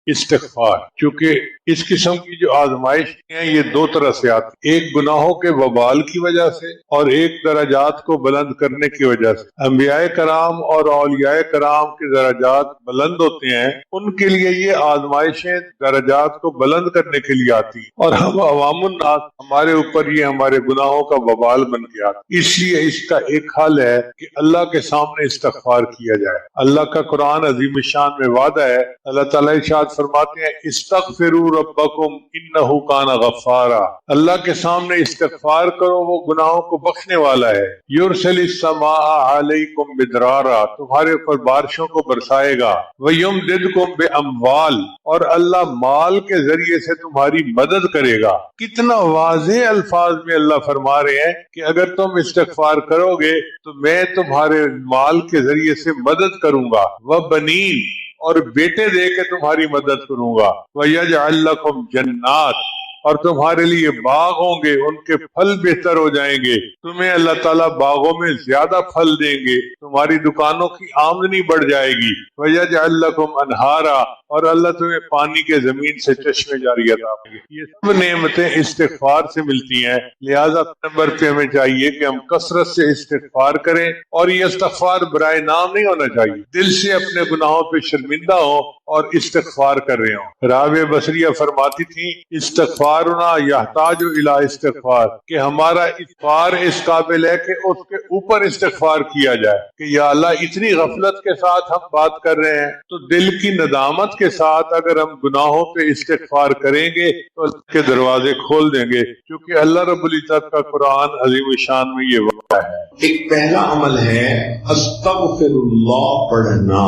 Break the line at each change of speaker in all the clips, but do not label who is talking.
استغفار، چونکہ اس قسم کی جو آزمائش ہیں یہ دو طرح سے آتی، ایک گناہوں کے وبال کی وجہ سے اور ایک درجات کو بلند کرنے کی وجہ سے۔ انبیاء کرام اور اولیاء کرام کے درجات بلند ہوتے ہیں، ان کے لیے یہ آزمائشیں درجات کو بلند کرنے کے لیے آتی ہیں، اور ہم عوام الناس ہمارے اوپر یہ ہمارے گناہوں کا وبال بن گیا۔ اس لیے اس کا ایک حل ہے کہ اللہ کے سامنے استغفار کیا جائے۔ اللہ کا قرآن عظیم الشان میں وعدہ ہے، اللہ تعالیٰ ارشاد فرماتے ہیں استغفروا ربکم انہ کان غفارا، اللہ کے سامنے استغفار کرو، وہ گناہوں کو بخشنے والا ہے۔ یرسل السماء علیکم مدرارا، تمہارے اوپر بارشوں کو برسائے گا۔ ویمددکم باموال، اور اللہ مال کے ذریعے سے تمہاری مدد کرے گا۔ کتنا واضح الفاظ میں اللہ فرما رہے ہیں کہ اگر تم استغفار کرو گے تو میں تمہارے مال کے ذریعے سے مدد کروں گا، وبنین، اور بیٹے دے کے تمہاری مدد کروں گا، وَيَجْعَلْ لَكُمْ جَنَّاتٍ، اور تمہارے لیے باغ ہوں گے، ان کے پھل بہتر ہو جائیں گے، تمہیں اللہ تعالیٰ باغوں میں زیادہ پھل دیں گے، تمہاری دکانوں کی آمدنی بڑھ جائے گی، وَيَجْعَلْ لَكُمْ أَنْهَارًا، اور اللہ تمہیں پانی کے زمین سے چشمے جاری عطا کرے گی۔ یہ سب نعمتیں استغفار سے ملتی ہیں، لہٰذا نمبر پہ ہمیں چاہیے کہ ہم کثرت سے استغفار کریں، اور یہ استغفار برائے نام نہیں ہونا چاہیے، دل سے اپنے گناہوں پہ شرمندہ ہو اور استغفار کر رہے ہوں۔ رابعہ بصریہ فرماتی تھی استغفارنا یحتاج الی استغفار، کہ ہمارا استغفار اس قابل ہے کہ اس کے اوپر استغفار کیا جائے، کہ یا اللہ اتنی غفلت کے ساتھ ہم بات کر رہے ہیں، تو دل کی ندامت کے ساتھ اگر ہم گناہوں پہ استغفار کریں گے تو اللہ کے دروازے کھول دیں گے، کیونکہ اللہ رب العزت کا قرآن عظیم الشان میں یہ وعدہ ہے۔
ایک پہلا عمل ہے استغفر اللہ پڑھنا۔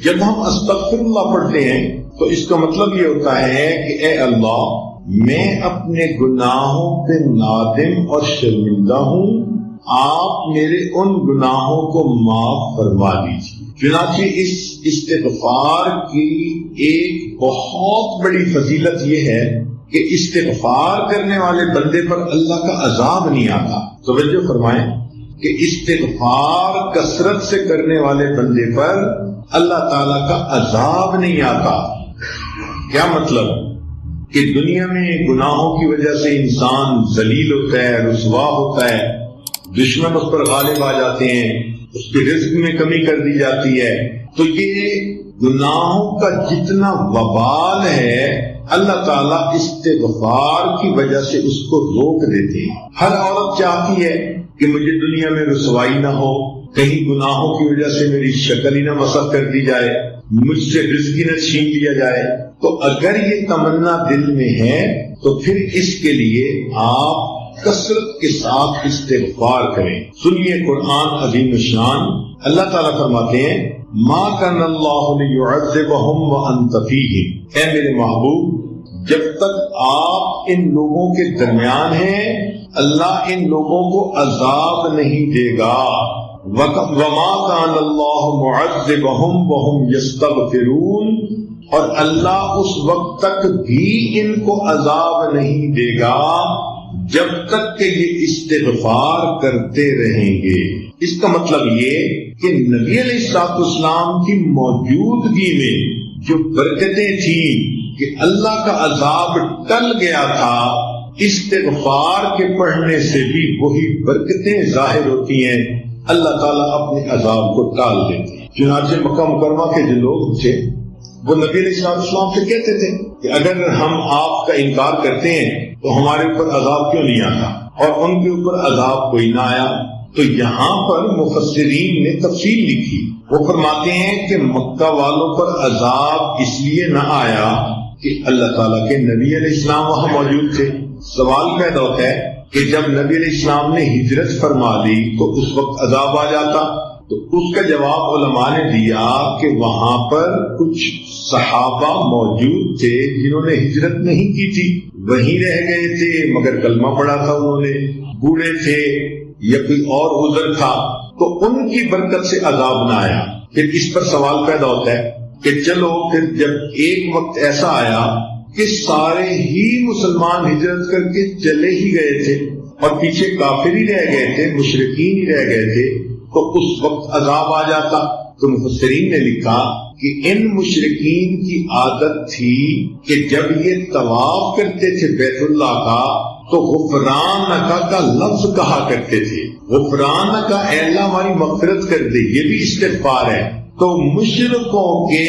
جب ہم استغفر اللہ پڑھتے ہیں تو اس کا مطلب یہ ہوتا ہے کہ اے اللہ، میں اپنے گناہوں پہ نادم اور شرمندہ ہوں، آپ میرے ان گناہوں کو معاف فرما دیجیے۔ چنانچہ اس استغفار کی ایک بہت بڑی فضیلت یہ ہے کہ استغفار کرنے والے بندے پر اللہ کا عذاب نہیں آتا۔ توجہ فرمائیں کہ استغفار کثرت سے کرنے والے بندے پر اللہ تعالیٰ کا عذاب نہیں آتا۔ کیا مطلب؟ کہ دنیا میں گناہوں کی وجہ سے انسان ذلیل ہوتا ہے، رسوا ہوتا ہے، دشمن اس پر غالب آ جاتے ہیں، اس کے رزق میں کمی کر دی جاتی ہے، تو یہ گناہوں کا جتنا وبال ہے اللہ تعالیٰ استغفار کی وجہ سے اس کو روک دیتے ہیں۔ ہر عورت چاہتی ہے کہ مجھے دنیا میں رسوائی نہ ہو، کہیں گناہوں کی وجہ سے میری شکل ہی نہ مسخ کر دی جائے، مجھ سے رزق ہی نہ چھین لیا جائے۔ تو اگر یہ تمنا دل میں ہے تو پھر اس کے لیے آپ کثرت کے ساتھ استغفار کریں۔ سنیے قرآن عظیم الشان، اللہ تعالیٰ فرماتے ہیں ما کان اللہ لیعذبہم وانت فیہم، اے میرے محبوب جب تک آپ ان لوگوں کے درمیان ہیں اللہ ان لوگوں کو عذاب نہیں دے گا۔ وما کان اللہ معذبہم وہم یستغفرون، اور اللہ اس وقت تک بھی ان کو عذاب نہیں دے گا جب تک کہ یہ استغفار کرتے رہیں گے۔ اس کا مطلب یہ کہ نبی علیہ السلام کی موجودگی میں جو برکتیں تھیں کہ اللہ کا عذاب ٹل گیا تھا، استغفار کے پڑھنے سے بھی وہی برکتیں ظاہر ہوتی ہیں، اللہ تعالیٰ اپنے عذاب کو ٹال دیتے ہیں۔ چنانچہ مکہ مکرمہ کے جو لوگ تھے وہ نبی علیہ السلام سے کہتے تھے کہ اگر ہم آپ کا انکار کرتے ہیں تو ہمارے اوپر عذاب کیوں نہیں آتا، اور ان کے اوپر عذاب کوئی نہ آیا۔ تو یہاں پر مفسرین نے تفصیل لکھی، وہ فرماتے ہیں کہ مکہ والوں پر عذاب اس لیے نہ آیا کہ اللہ تعالیٰ کے نبی علیہ السلام وہاں موجود تھے۔ سوال پیدا ہوتا ہے کہ جب نبی علیہ السلام نے ہجرت فرما لی تو اس وقت عذاب آ جاتا؟ تو اس کا جواب علماء نے دیا کہ وہاں پر کچھ صحابہ موجود تھے جنہوں نے ہجرت نہیں کی تھی، وہیں رہ گئے تھے مگر کلمہ پڑھا تھا انہوں نے، بوڑھے تھے یا کوئی اور عذر تھا، تو ان کی برکت سے عذاب نہ آیا۔ پھر اس پر سوال پیدا ہوتا ہے کہ چلو پھر جب ایک وقت ایسا آیا کہ سارے ہی مسلمان ہجرت کر کے چلے ہی گئے تھے اور پیچھے کافر ہی رہ گئے تھے، مشرکین ہی رہ گئے تھے، تو اس وقت عذاب آ جاتا؟ تو مفسرین نے لکھا کہ ان مشرکین کی عادت تھی کہ جب یہ طواف کرتے تھے بیت اللہ کا تو غفرانک کا لفظ کہا کرتے تھے. غفرانک کا اے اللہ ہماری مغفرت کر دے، یہ بھی استغفار ہے. تو مشرکوں کے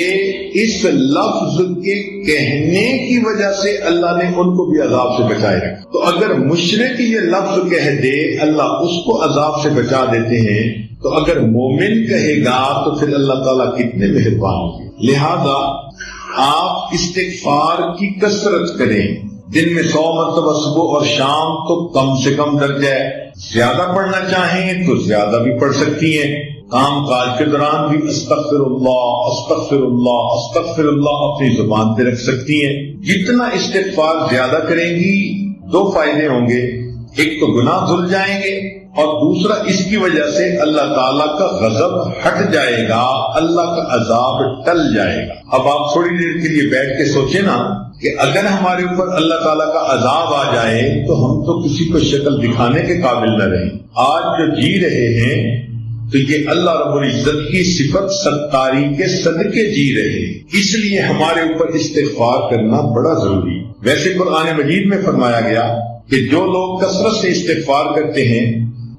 اس لفظ کے کہنے کی وجہ سے اللہ نے ان کو بھی عذاب سے بچائے رکھا. تو اگر مشرک یہ لفظ کہہ دے اللہ اس کو عذاب سے بچا دیتے ہیں، تو اگر مومن کہے گا تو پھر اللہ تعالیٰ کتنے مہربان ہوں. لہذا آپ استغفار کی کثرت کریں. دن میں 100 مرتبہ صبح اور شام تو کم سے کم درجہ ہے. زیادہ پڑھنا چاہیں تو زیادہ بھی پڑھ سکتی ہیں. کام کاج کے دوران بھی استغفر اللہ استغفر اللہ استغفر اللہ اپنی زبان پہ رکھ سکتی ہیں. جتنا استغفار زیادہ کریں گی 2 فائدے ہوں گے. ایک تو گناہ دھل جائیں گے، اور دوسرا اس کی وجہ سے اللہ تعالیٰ کا غضب ہٹ جائے گا، اللہ کا عذاب ٹل جائے گا. اب آپ تھوڑی دیر کے لیے بیٹھ کے سوچیں نا کہ اگر ہمارے اوپر اللہ تعالیٰ کا عذاب آ جائے تو ہم تو کسی کو شکل دکھانے کے قابل نہ رہیں. آج جو جی رہے ہیں تو یہ اللہ رب العزت کی صفت ستاری کے صدقے جی رہے. اس لیے ہمارے اوپر استغفار کرنا بڑا ضروری. ویسے قرآن مجید میں فرمایا گیا کہ جو لوگ کثرت سے استغفار کرتے ہیں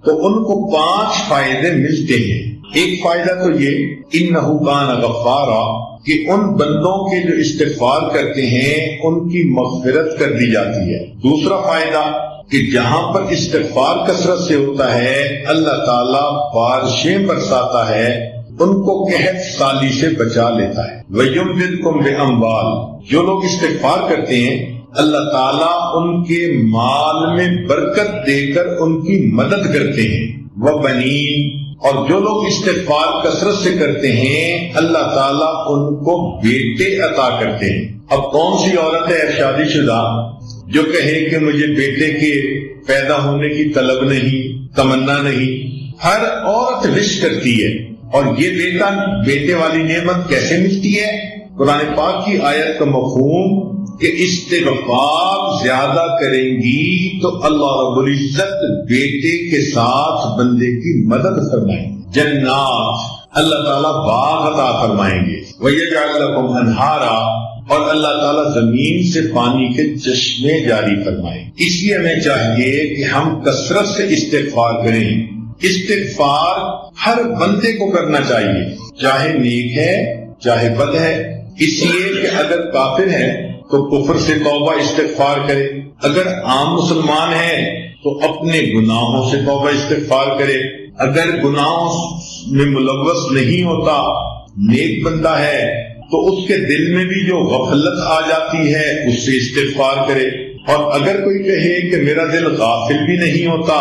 تو ان کو 5 فائدے ملتے ہیں. ایک فائدہ تو یہ انہ کان غفارا، کہ ان بندوں کے جو استغفار کرتے ہیں ان کی مغفرت کر دی جاتی ہے. دوسرا فائدہ کہ جہاں پر استغفار کثرت سے ہوتا ہے اللہ تعالیٰ بارشیں برساتا ہے، ان کو قحط سالی سے بچا لیتا ہے. وَيُمْدِدْكُمْ بِأَمْوَالٍ، جو لوگ استغفار کرتے ہیں اللہ تعالیٰ ان کے مال میں برکت دے کر ان کی مدد کرتے ہیں. وَبَنِينَ، اور جو لوگ استغفار کثرت سے کرتے ہیں اللہ تعالیٰ ان کو بیٹے عطا کرتے ہیں. اب کون سی عورت ہے شادی شدہ جو کہے کہ مجھے بیٹے کے پیدا ہونے کی طلب نہیں، تمنا نہیں؟ ہر عورت وش کرتی ہے. اور یہ بیٹے والی نعمت کیسے ملتی ہے؟ قرآن پاک کی آیت کا مفہوم کہ استغفار زیادہ کریں گی تو اللہ رب العزت بیٹے کے ساتھ بندے کی مدد فرمائیں گے. جنات، اللہ تعالیٰ باغ عطا فرمائیں گے. وَيَجْعَلْ لَكُمْ أَنْهَارًا، اور اللہ تعالیٰ زمین سے پانی کے چشمے جاری فرمائیں. اس لیے ہمیں چاہیے کہ ہم کثرت سے استغفار کریں. استغفار ہر بندے کو کرنا چاہیے، چاہے نیک ہے چاہے بد ہے. اس لیے کہ اگر کافر ہے تو کفر سے توبہ استغفار کرے، اگر عام مسلمان ہے تو اپنے گناہوں سے توبہ استغفار کرے، اگر گناہوں میں ملوث نہیں ہوتا نیک بندہ ہے تو اس کے دل میں بھی جو غفلت آ جاتی ہے اس سے استغفار کرے. اور اگر کوئی کہے کہ میرا دل غافل بھی نہیں ہوتا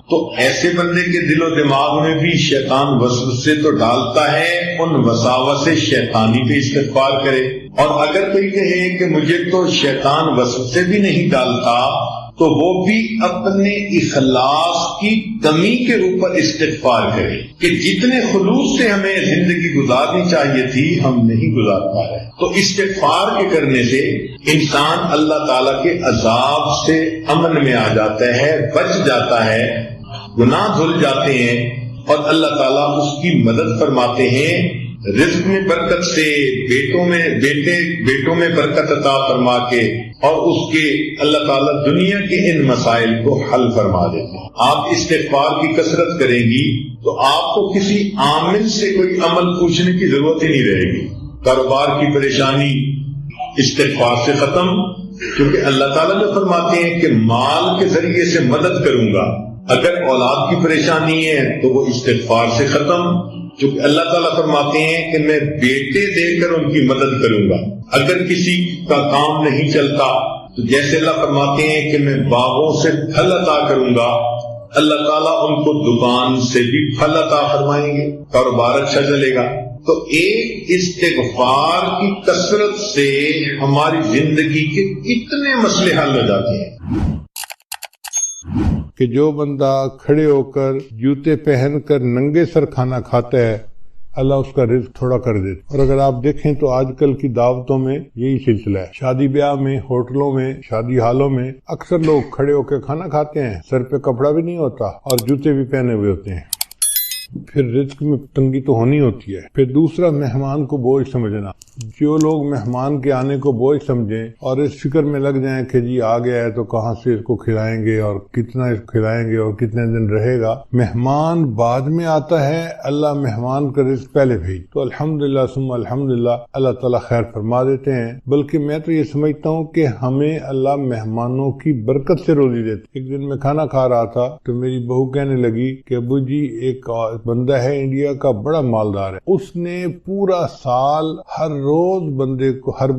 تو ایسے بندے کے دل و دماغ میں بھی شیطان وسوسے تو ڈالتا ہے، ان وساوس شیطانی پہ استغفار کرے. اور اگر کوئی کہے کہ مجھے تو شیطان وسوسے بھی نہیں ڈالتا تو وہ بھی اپنے اخلاص کی کمی کے اوپر استغفار کرے کہ جتنے خلوص سے ہمیں زندگی گزارنی چاہیے تھی ہم نہیں گزار پا رہے. تو استغفار کے کرنے سے انسان اللہ تعالیٰ کے عذاب سے امن میں آ جاتا ہے، بچ جاتا ہے، گناہ دھل جاتے ہیں اور اللہ تعالیٰ اس کی مدد فرماتے ہیں. رزق میں برکت سے، بیٹوں میں برکت عطا فرما کے، اور اس کے اللہ تعالیٰ دنیا کے ان مسائل کو حل فرما دیتے ہیں. آپ استغفار کی کثرت کریں گی تو آپ کو کسی عامل سے کوئی عمل پوچھنے کی ضرورت ہی نہیں رہے گی. کاروبار کی پریشانی استغفار سے ختم، کیونکہ اللہ تعالیٰ جو فرماتے ہیں کہ مال کے ذریعے سے مدد کروں گا. اگر اولاد کی پریشانی ہے تو وہ استغفار سے ختم، کیونکہ اللہ تعالیٰ فرماتے ہیں کہ میں بیٹے دے کر ان کی مدد کروں گا. اگر کسی کا کام نہیں چلتا تو جیسے اللہ فرماتے ہیں کہ میں باغوں سے پھل عطا کروں گا، اللہ تعالیٰ ان کو دکان سے بھی پھل عطا فرمائیں گے، کاروبار اچھا چلے گا. تو ایک استغفار کی کثرت سے ہماری زندگی کے اتنے مسئلے حل ہو جاتے ہیں
کہ جو بندہ کھڑے ہو کر جوتے پہن کر ننگے سر کھانا کھاتا ہے اللہ اس کا رزق تھوڑا کر دیتا. اور اگر آپ دیکھیں تو آج کل کی دعوتوں میں یہی سلسلہ ہے. شادی بیاہ میں، ہوٹلوں میں، شادی ہالوں میں اکثر لوگ کھڑے ہو کے کھانا کھاتے ہیں، سر پہ کپڑا بھی نہیں ہوتا اور جوتے بھی پہنے ہوئے ہوتے ہیں. پھر رزق میں تنگی تو ہونی ہوتی ہے۔ پھر دوسرا، مہمان کو بوجھ سمجھنا۔ جو لوگ مہمان کے آنے کو بوجھ سمجھیں اور اس فکر میں لگ جائیں کہ جی آ گیا ہے تو کہاں سے اس کو کھلائیں گے اور کتنا اس کو کھلائیں گے اور کتنے دن رہے گا، مہمان بعد میں آتا ہے، اللہ مہمان کا رزق پہلے بھیج، تو الحمدللہ ثم الحمدللہ اللہ تعالیٰ خیر فرما دیتے ہیں۔ بلکہ میں تو یہ سمجھتا ہوں کہ ہمیں اللہ مہمانوں کی برکت سے روزی دیتے۔ ایک دن میں کھانا کھا رہا تھا تو میری بہو کہنے لگی کہ ابو جی ایک بندہ ہے انڈیا کا، بڑا مالدار ہے، اس نے پورا سال ہر روز بندے کو ہر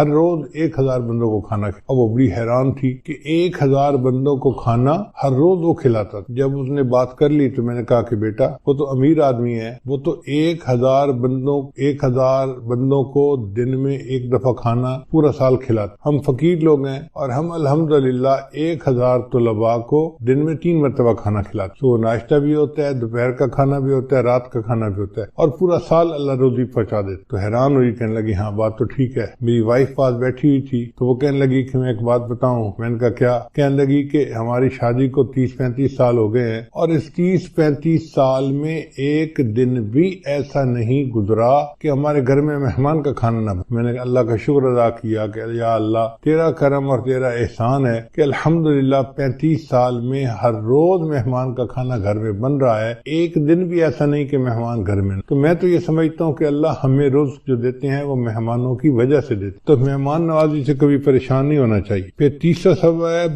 روز 1000 بندوں کو کھانا کھلایا۔ اب وہ بڑی حیران تھی کہ 1000 بندوں کو کھانا ہر روز وہ کھلاتا تھا۔ جب اس نے بات کر لی تو میں نے کہا کہ بیٹا وہ تو امیر آدمی ہے، وہ تو 1000 بندوں کو دن میں ایک دفعہ کھانا پورا سال کھلاتا۔ ہم فقیر لوگ ہیں اور ہم الحمدللہ 1000 طلباء کو دن میں 3 مرتبہ کھانا کھلاتے، تو ناشتہ بھی ہوتا ہے، دوپہر کا کھانا بھی ہوتا ہے، رات کا کھانا بھی ہوتا ہے، اور پورا سال اللہ روزی پہنچا دیتا۔ تو حیران ہوئی، کہنے لگی ہاں بات تو ٹھیک ہے۔ میری وائف پاس بیٹھی ہوئی تھی تو وہ کہنے لگی کہ میں ایک بات بتاؤں۔ میں نے کہا کیا؟ کہنے لگی کہ ہماری شادی کو 30-35 سال ہو گئے ہیں اور اس 30-35 سال میں ایک دن بھی ایسا نہیں گزرا کہ ہمارے گھر میں مہمان کا کھانا نہ بنے۔ میں نے اللہ کا شکر ادا کیا کہ یا اللہ تیرا کرم اور تیرا احسان ہے کہ الحمدللہ 35 سال میں ہر روز مہمان کا کھانا گھر میں بن رہا ہے، ایک دن بھی ایسا نہیں کہ مہمان گھر میں۔ تو میں تو یہ سمجھتا ہوں کہ اللہ ہمیں رزق جو دیتے ہیں وہ مہمانوں کی وجہ سے دیتے، تو مہمان نوازی سے کبھی پریشان نہیں ہونا چاہیے۔ پھر تیسرا سبب ہے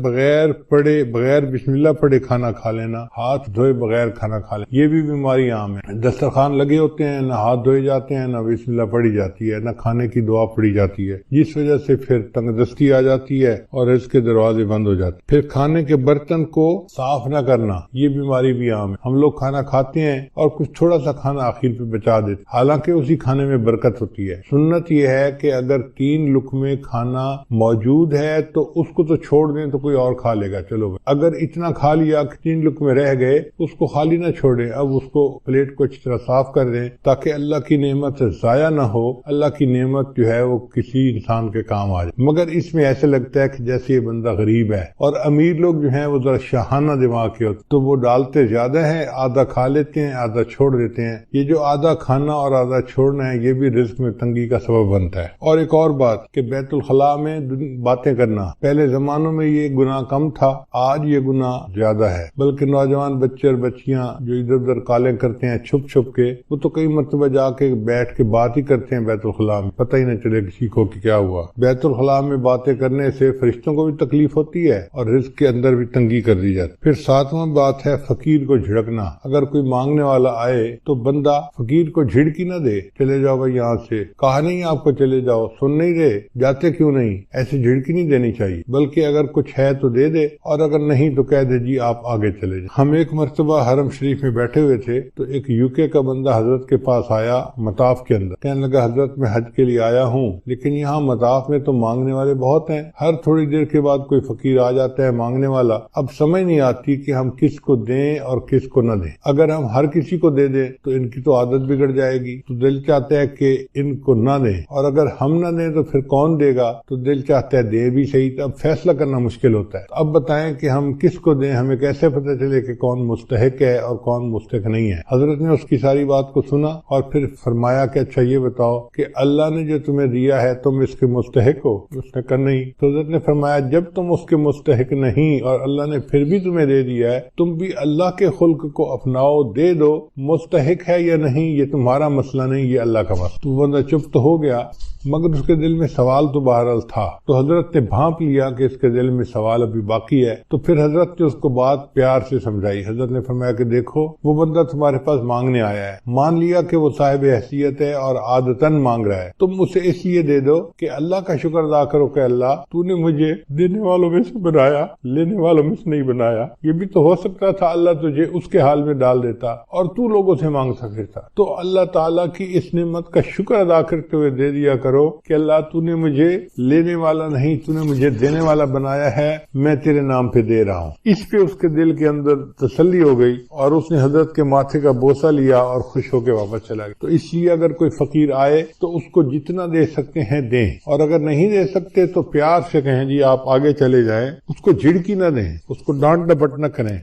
بغیر بسم اللہ پڑھے کھانا کھا لینا، ہاتھ دھوئے بغیر کھانا کھا لینا۔ یہ بھی بیماری عام ہے، دسترخوان لگے ہوتے ہیں، نہ ہاتھ دھوئے جاتے ہیں، نہ بسم اللہ پڑھی جاتی ہے، نہ کھانے کی دعا پڑھی جاتی ہے، جس وجہ سے پھر تنگ دستی آ جاتی ہے اور اس کے دروازے بند ہو جاتے۔ پھر کھانے کے برتن کو صاف نہ کرنا، یہ بیماری بھی عام ہے۔ ہم لوگ کھانا کھاتے ہیں اور کچھ تھوڑا سا کھانا آخر پہ بچا دیتے، حالانکہ اسی کھانے میں برکت ہوتی ہے۔ سنت یہ ہے کہ اگر 3 لقمے کھانا موجود ہے تو اس کو تو چھوڑ دیں تو کوئی اور کھا لے گا، چلو بھائی۔ اگر اتنا کھا لیا کہ 3 لقمے رہ گئے، اس کو خالی نہ چھوڑیں، اب اس کو پلیٹ کو اچھی طرح صاف کر دیں تاکہ اللہ کی نعمت ضائع نہ ہو، اللہ کی نعمت جو ہے وہ کسی انسان کے کام آ جائے۔ مگر اس میں ایسے لگتا ہے کہ جیسے یہ بندہ غریب ہے، اور امیر لوگ جو ہیں وہ ذرا شاہانہ دماغ کے ہوتے تو وہ ڈالتے زیادہ ہیں، آدھا کھا لیتے ہیں، آدھا چھوڑ دیتے ہیں۔ یہ جو آدھا کھانا اور آدھا چھوڑنا ہے یہ بھی رزق میں تنگی کا سبب بنتا ہے۔ اور ایک اور بات کہ بیت الخلاء میں باتیں کرنا، پہلے زمانوں میں یہ گناہ کم تھا، آج یہ گناہ زیادہ ہے، بلکہ نوجوان بچے اور بچیاں جو ادھر ادھر کالیں کرتے ہیں چھپ چھپ کے، وہ تو کئی مرتبہ جا کے بیٹھ کے بات ہی کرتے ہیں بیت الخلاء میں، پتہ ہی نہ چلے کسی کو کہ کیا ہوا۔ بیت الخلاء میں باتیں کرنے سے فرشتوں کو بھی تکلیف ہوتی ہے اور رزق کے اندر بھی تنگی کر دی جاتی۔ پھر 7واں بات ہے فقیر کو جھڑکنا۔ اگر کوئی مانگنے والا آئے تو بندہ فقیر کو جھڑکی نہ دے، چلے جاؤ بھائی یہاں سے، کہا نہیں آپ کو چلے جاؤ، سن نہیں رہے، جاتے کیوں نہیں، ایسے جھڑکی نہیں دینی چاہیے، بلکہ اگر کچھ ہے تو دے دے، اور اگر نہیں تو کہہ دے جی آپ آگے چلے جائیں۔ ہم ایک مرتبہ حرم شریف میں بیٹھے ہوئے تھے تو ایک UK کا بندہ حضرت کے پاس آیا مطاف کے اندر، کہنے لگا حضرت میں حج کے لیے آیا ہوں، لیکن یہاں مطاف میں تو مانگنے والے بہت ہیں، ہر تھوڑی دیر کے بعد کوئی فقیر آ جاتا ہے مانگنے والا، اب سمجھ نہیں آتی کہ ہم کس کو دیں اور کس کو نہ دیں۔ اگر ہم ہر کسی کو دے دیں تو ان کی تو عادت بگڑ جائے گی، تو دل چاہتا ہے کہ ان کو نہ دیں، اور اگر ہم نہ دیں تو پھر کون دے گا، تو دل چاہتا ہے دے بھی صحیح، تو اب فیصلہ کرنا مشکل ہوتا ہے۔ اب بتائیں کہ ہم کس کو دیں، ہمیں کیسے پتہ چلے کہ کون مستحق ہے اور کون مستحق نہیں ہے؟ حضرت نے اس کی ساری بات کو سنا اور پھر فرمایا کہ اچھا یہ بتاؤ کہ اللہ نے جو تمہیں دیا ہے تم اس کے مستحق ہو؟ اس نے کہا نہیں۔ تو حضرت نے فرمایا جب تم اس کے مستحق نہیں اور اللہ نے پھر بھی تمہیں دے دیا ہے، تم بھی اللہ کے خلق کو اپناؤ، دے دو، مستحق ہے یا نہیں یہ تمہارا مسئلہ نہیں، یہ اللہ کا مسئلہ۔ تو بندہ چپ تو ہو گیا، مگر اس کے دل میں سوال تو بہرحال تھا، تو حضرت نے بھانپ لیا کہ اس کے دل میں سوال ابھی باقی ہے، تو پھر حضرت نے اس کو بات پیار سے سمجھائی۔ حضرت نے فرمایا کہ دیکھو وہ بندہ تمہارے پاس مانگنے آیا ہے، مان لیا کہ وہ صاحب حیثیت ہے اور عادتاً مانگ رہا ہے، تم اسے اس لیے دے دو کہ اللہ کا شکر ادا کرو کہ اللہ تو نے مجھے دینے والوں میں سے بنایا، لینے والوں میں سے نہیں بنایا۔ یہ بھی تو ہو سکتا تھا اللہ تجھے اس کے حال میں ڈال دیتا اور تو لوگوں سے مانگ سکتا، تو اللہ تعالیٰ کی اس نعمت کا شکر ادا کرتے ہوئے دے دیا کرو کہ اللہ تو نے مجھے لینے والا نہیں، تو نے مجھے دینے والا بنایا ہے، میں تیرے نام پہ دے رہا ہوں۔ اس پہ اس کے دل کے اندر تسلی ہو گئی اور اس نے حضرت کے ماتھے کا بوسہ لیا اور خوش ہو کے واپس چلا گیا۔ تو اس لیے اگر کوئی فقیر آئے تو اس کو جتنا دے سکتے ہیں دیں، اور اگر نہیں دے سکتے تو پیار سے کہیں جی آپ آگے چلے جائیں، اس کو جھڑکی نہ دیں، اس کو ڈانٹ ڈپٹ نہ کریں۔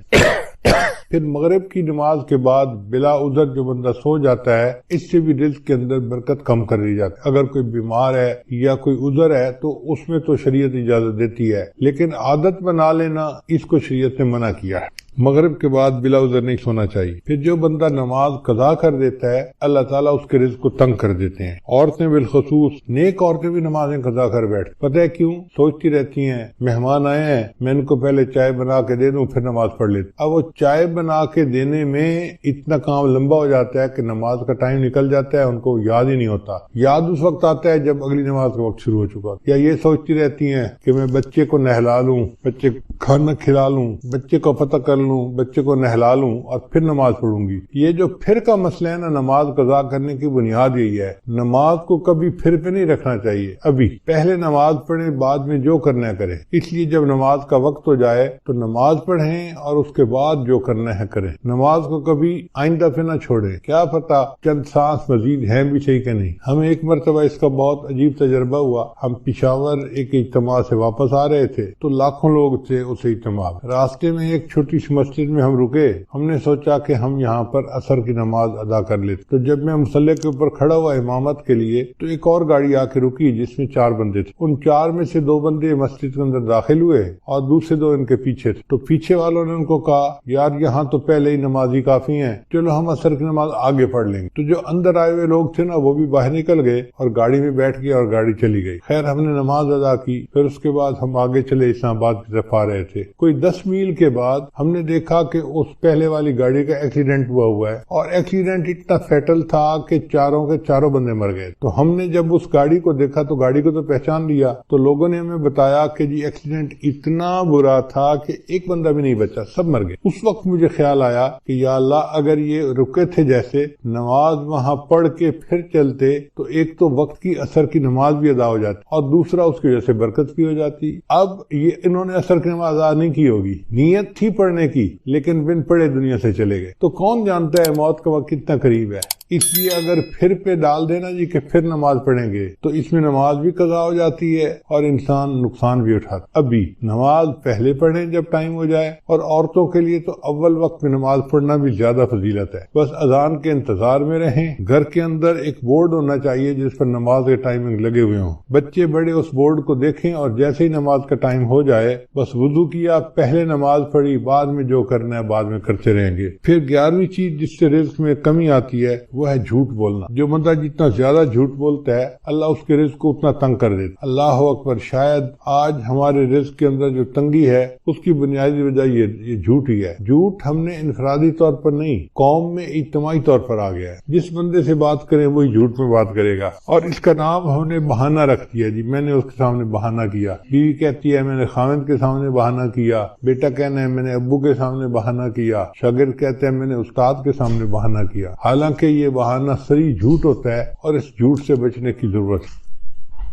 پھر مغرب کی نماز کے بعد بلا عذر جو بندہ سو جاتا ہے اس سے بھی رزق کے اندر برکت کم کر دی جاتی ہے۔ اگر کوئی بیمار ہے یا کوئی عذر ہے تو اس میں تو شریعت اجازت دیتی ہے، لیکن عادت بنا لینا اس کو شریعت نے منع کیا ہے۔ مغرب کے بعد بلا عذر نہیں سونا چاہیے۔ پھر جو بندہ نماز قضا کر دیتا ہے اللہ تعالیٰ اس کے رزق کو تنگ کر دیتے ہیں۔ عورتیں بالخصوص، نیک عورتیں بھی نمازیں قضا کر بیٹھ، پتہ ہے کیوں؟ سوچتی رہتی ہیں مہمان آئے ہیں، میں ان کو پہلے چائے بنا کے دے دوں پھر نماز پڑھ لیتی۔ اب وہ چائے بنا کے دینے میں اتنا کام لمبا ہو جاتا ہے کہ نماز کا ٹائم نکل جاتا ہے، ان کو یاد ہی نہیں ہوتا۔ یاد اس وقت آتا ہے جب اگلی نماز کا وقت شروع ہو چکا۔ یا یہ سوچتی رہتی ہیں کہ میں بچے کو نہلا لوں، بچے کو کھانا کھلا لوں، بچے کو فتح کر لوں، بچے کو نہلا لوں اور پھر نماز پڑھوں گی۔ یہ جو پھر کا مسئلہ ہے نا، نماز قضا کرنے کی بنیاد یہی ہے، نماز کو کبھی پھر پہ نہیں رکھنا چاہیے۔ ابھی پہلے نماز پڑھیں، بعد میں جو کرنا ہے کریں۔ اس لیے جب نماز کا وقت ہو جائے تو نماز پڑھیں اور اس کے بعد جو کرنا ہے کریں۔ نماز کو کبھی آئندہ پہ نہ چھوڑیں، کیا پتہ چند سانس مزید ہیں بھی صحیح کہ نہیں۔ ہمیں ایک مرتبہ اس کا بہت عجیب تجربہ ہوا۔ ہم پشاور ایک اجتماع سے واپس آ رہے تھے تو لاکھوں لوگ تھے اس اجتماع میں۔ راستے میں ایک چھوٹی سی مسجد میں ہم رکے، ہم نے سوچا کہ ہم یہاں پر عصر کی نماز ادا کر لیتے۔ تو جب میں مصلی کے اوپر کھڑا ہوا امامت کے لیے تو ایک اور گاڑی آ کے رکی جس میں 4 بندے تھے۔ ان 4 میں سے 2 بندے مسجد کے اندر داخل ہوئے اور دوسرے 2 ان کے پیچھے تھے۔ تو پیچھے والوں نے ان کو کہا یار یہاں تو پہلے ہی نمازی کافی ہیں، چلو ہم عصر کی نماز آگے پڑھ لیں گے۔ تو جو اندر آئے ہوئے لوگ تھے نا وہ بھی باہر نکل گئے اور گاڑی میں بیٹھ گئے اور گاڑی چلی گئی۔ خیر ہم نے نماز ادا کی، پھر اس کے بعد ہم آگے چلے اسلام آباد کی طرف آ رہے تھے۔ کوئی 10 میل کے بعد ہم نے دیکھا کہ اس پہلے والی گاڑی کا ایکسیڈنٹ ہوا ہے اور ایکسیڈنٹ اتنا فیٹل تھا کہ چاروں کے چاروں بندے مر گئے۔ تو ہم نے جب اس گاڑی کو دیکھا تو گاڑی کو تو پہچان لیا، تو لوگوں نے ہمیں بتایا کہ جی ایکسیڈنٹ اتنا برا تھا کہ ایک بندہ بھی نہیں بچا، سب مر گئے۔ اس وقت مجھے خیال آیا کہ یا اللہ اگر یہ رکے تھے جیسے نماز وہاں پڑھ کے پھر چلتے تو ایک تو وقت کی عصر کی نماز بھی ادا ہو جاتی اور دوسرا اس کی وجہ سے برکت بھی ہو جاتی۔ اب یہ انہوں نے عصر کی نماز ادا نہیں کی ہوگی، نیت تھی پڑھنے کی لیکن بن پڑھے دنیا سے چلے گئے۔ تو کون جانتا ہے موت کا وقت کتنا قریب ہے۔ اس لیے اگر پھر پہ ڈال دینا جی کہ پھر نماز پڑھیں گے تو اس میں نماز بھی قضا ہو جاتی ہے اور انسان نقصان بھی اٹھاتا۔ ابھی نماز پہلے پڑھیں جب ٹائم ہو جائے، اور عورتوں کے لیے تو اول وقت میں نماز پڑھنا بھی زیادہ فضیلت ہے۔ بس اذان کے انتظار میں رہیں۔ گھر کے اندر ایک بورڈ ہونا چاہیے جس پر نماز کے ٹائمنگ لگے ہوئے ہوں، بچے بڑے اس بورڈ کو دیکھیں اور جیسے ہی نماز کا ٹائم ہو جائے بس وضو کیا، پہلے نماز پڑھی، بعد میں جو کرنا ہے بعد میں کرتے رہیں گے۔ پھر 11ویں چیز جس سے رزق میں کمی آتی ہے وہ ہے جھوٹ بولنا۔ جو بندہ جتنا زیادہ جھوٹ بولتا ہے اللہ اس کے رزق کو اتنا تنگ کر دیتا۔ اللہ اکبر، شاید آج ہمارے رزق کے اندر جو تنگی ہے اس کی بنیادی وجہ یہ جھوٹ ہی ہے۔ جھوٹ ہم نے انفرادی طور پر نہیں، قوم میں اجتماعی طور پر آ گیا ہے۔ جس بندے سے بات کریں وہی جھوٹ میں بات کرے گا، اور اس کا نام ہم نے بہانہ رکھ دیا جی میں نے اس کے سامنے بہانہ کیا۔ بیوی کہتی ہے میں نے خاوند کے سامنے بہانہ کیا، بیٹا کہنا ہے میں نے ابو کے سامنے بہانہ کیا، شاگرد کہتے ہیں میں نے استاد کے سامنے بہانہ کیا، حالانکہ یہ بہانہ صریح جھوٹ ہوتا ہے اور اس جھوٹ سے بچنے کی ضرورت ہے۔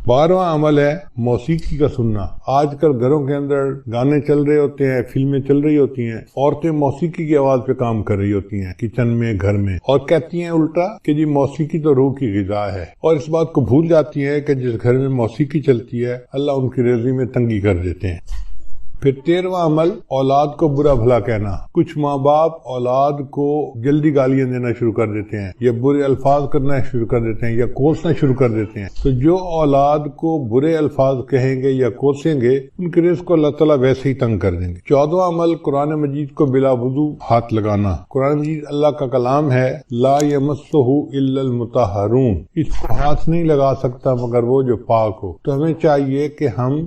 12واں عمل ہے موسیقی کا سننا۔ آج کل گھروں کے اندر گانے چل رہے ہوتے ہیں، فلمیں چل رہی ہوتی ہیں، عورتیں موسیقی کی آواز پہ کام کر رہی ہوتی ہیں کچن میں، گھر میں، اور کہتی ہیں الٹا کہ جی موسیقی تو روح کی غذا ہے، اور اس بات کو بھول جاتی ہیں کہ جس گھر میں موسیقی چلتی ہے اللہ ان کی رزق میں تنگی کر دیتے ہیں۔ پھر 13واں عمل اولاد کو برا بھلا کہنا۔ کچھ ماں باپ اولاد کو جلدی گالیاں دینا شروع کر دیتے ہیں یا برے الفاظ کرنا شروع کر دیتے ہیں یا کوسنا شروع کر دیتے ہیں۔ تو جو اولاد کو برے الفاظ کہیں گے یا کوسیں گے ان کے رزق کو اللہ تعالیٰ ویسے ہی تنگ کر دیں گے۔ 14واں عمل قرآن مجید کو بلا وضو ہاتھ لگانا۔ قرآن مجید اللہ کا کلام ہے، لا یمسہ الا المطہرون، اس کو ہاتھ نہیں لگا سکتا مگر وہ جو پاک ہو۔ تو ہمیں چاہیے کہ ہم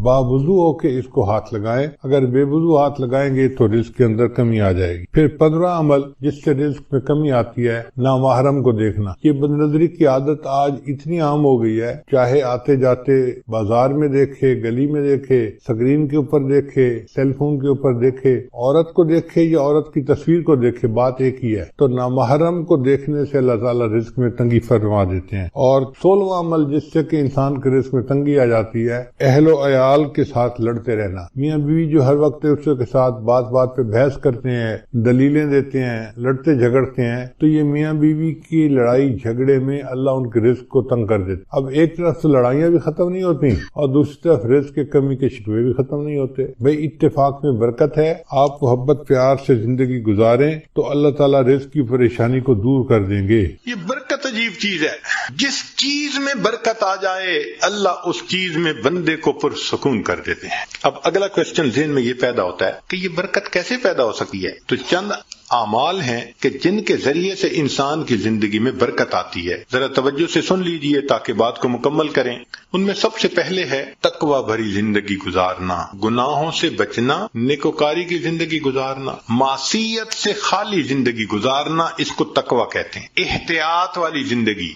باوضو ہو کے اس کو ہاتھ لگائیں، اگر بے وضو ہاتھ لگائیں گے تو رزق کے اندر کمی آ جائے گی۔ پھر 15واں عمل جس سے رزق میں کمی آتی ہے نامحرم کو دیکھنا۔ یہ بدنظری کی عادت آج اتنی عام ہو گئی ہے، چاہے آتے جاتے بازار میں دیکھے، گلی میں دیکھے، سکرین کے اوپر دیکھے، سیل فون کے اوپر دیکھے، عورت کو دیکھے یا عورت کی تصویر کو دیکھے، بات ایک ہی ہے۔ تو نامحرم کو دیکھنے سے اللہ تعالیٰ رزق میں تنگی فرما دیتے ہیں۔ اور 16واں عمل جس سے کہ انسان کے رزق میں تنگی آ جاتی ہے، اہل و عیال عیال کے ساتھ لڑتے رہنا. میاں بیوی جو ہر وقت اس کے ساتھ بات بات پہ بحث کرتے ہیں، دلیلیں دیتے ہیں، لڑتے جھگڑتے ہیں، تو یہ میاں بیوی کی لڑائی جھگڑے میں اللہ ان کے رزق کو تنگ کر دیتا. اب ایک طرف سے لڑائیاں بھی ختم نہیں ہوتی اور دوسری طرف رزق کے کمی کے شکوے بھی ختم نہیں ہوتے. بھئی اتفاق میں برکت ہے، آپ محبت پیار سے زندگی گزاریں تو اللہ تعالیٰ رزق کی پریشانی کو دور کر دیں گے.
یہ برکت عجیب چیز ہے. جس چیز میں برکت آ جائے اللہ اس چیز میں بندے کو پرسکون کر دیتے ہیں. اب اگلا کوشچن ذہن میں یہ پیدا ہوتا ہے کہ یہ برکت کیسے پیدا ہو سکی ہے؟ تو چند اعمال ہیں کہ جن کے ذریعے سے انسان کی زندگی میں برکت آتی ہے. ذرا توجہ سے سن لیجئے تاکہ بات کو مکمل کریں. ان میں سب سے پہلے ہے تقوی بھری زندگی گزارنا، گناہوں سے بچنا، نیکوکاری کی زندگی گزارنا، معصیت سے خالی زندگی گزارنا، اس کو تقوی کہتے ہیں. احتیاط والی زندگی،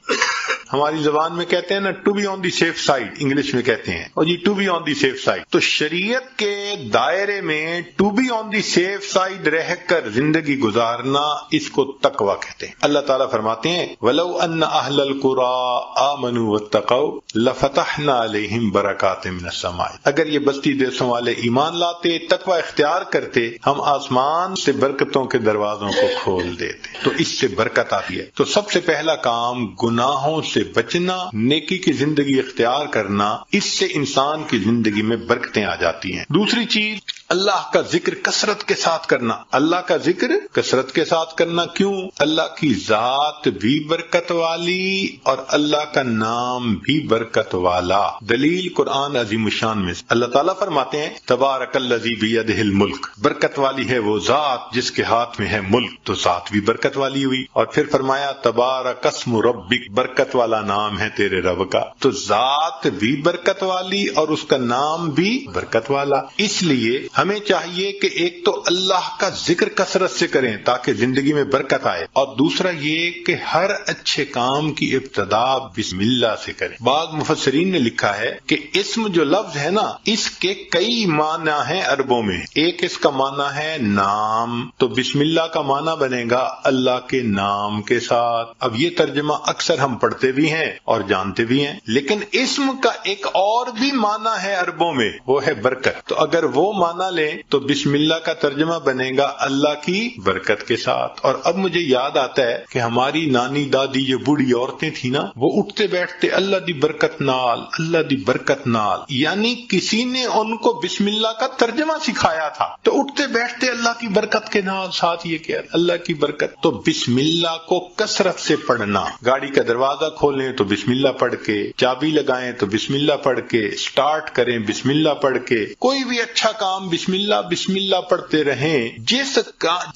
ہماری زبان میں کہتے ہیں نا to be on the safe side, English میں کہتے ہیں، اور یہ to be on the safe side. تو شریعت کے دائرے میں to be on the safe side رہ کر زندگی گزارنا، اس کو تقوی کہتے ہیں. اللہ تعالیٰ فرماتے ہیں وَلَوْ أَنَّ أَهْلَ الْقُرَىٰ آمَنُوا وَاتَّقَوْا لَفَتَحْنَا عَلَيْهِمْ بَرَكَاتٍ مِّنَ السَّمَاءِ. اگر یہ بستی دیسوں والے ایمان لاتے، تقوی اختیار کرتے، ہم آسمان سے برکتوں کے دروازوں کو کھول دیتے. تو اس سے برکت آتی ہے. تو سب سے پہلا کام گناہوں سے بچنا، نیکی کی زندگی اختیار کرنا، اس سے انسان کی زندگی میں برکتیں آ جاتی ہیں. دوسری چیز اللہ کا ذکر کثرت کے ساتھ کرنا. اللہ کا ذکر کثرت کے ساتھ کرنا کیوں؟ اللہ کی ذات بھی برکت والی اور اللہ کا نام بھی برکت والا. دلیل قرآن عظیم الشان میں اللہ تعالیٰ فرماتے ہیں تبارک الذی بیدہ الملک، برکت والی ہے وہ ذات جس کے ہاتھ میں ہے ملک. تو ذات بھی برکت والی ہوئی. اور پھر فرمایا تبارک اسم ربک، برکت والا نام ہے تیرے رب کا. تو ذات بھی برکت والی اور اس کا نام بھی برکت والا. اس لیے ہمیں چاہیے کہ ایک تو اللہ کا ذکر کثرت سے کریں تاکہ زندگی میں برکت آئے، اور دوسرا یہ کہ ہر اچھے کام کی ابتدا بسم اللہ سے کریں. بعض مفسرین نے لکھا ہے کہ اسم جو لفظ ہے نا، اس کے کئی معنی ہیں عربوں میں. ایک اس کا معنی ہے نام، تو بسم اللہ کا معنی بنے گا اللہ کے نام کے ساتھ. اب یہ ترجمہ اکثر ہم پڑھتے بھی ہیں اور جانتے بھی ہیں، لیکن اسم کا ایک اور بھی معنی ہے عربوں میں، وہ ہے برکت. تو اگر وہ معنی لیں تو بسم اللہ کا ترجمہ بنے گا اللہ کی برکت کے ساتھ. اور اب مجھے یاد آتا ہے کہ ہماری نانی دادی جو بوڑھی عورتیں تھیں نا، وہ اٹھتے بیٹھتے اللہ دی برکت نال، اللہ دی برکت نال، یعنی کسی نے ان کو بسم اللہ کا ترجمہ سکھایا تھا. تو اٹھتے بیٹھتے اللہ کی برکت کے نال، ساتھ یہ کہ اللہ کی برکت. تو بسم اللہ کو کثرت سے پڑھنا. گاڑی کا دروازہ کھولیں تو بسم اللہ پڑھ کے، چابی لگائیں تو بسم اللہ پڑھ کے، سٹارٹ کریں بسم اللہ پڑھ کے، کوئی بھی اچھا کام بسم اللہ پڑھتے رہیں. جس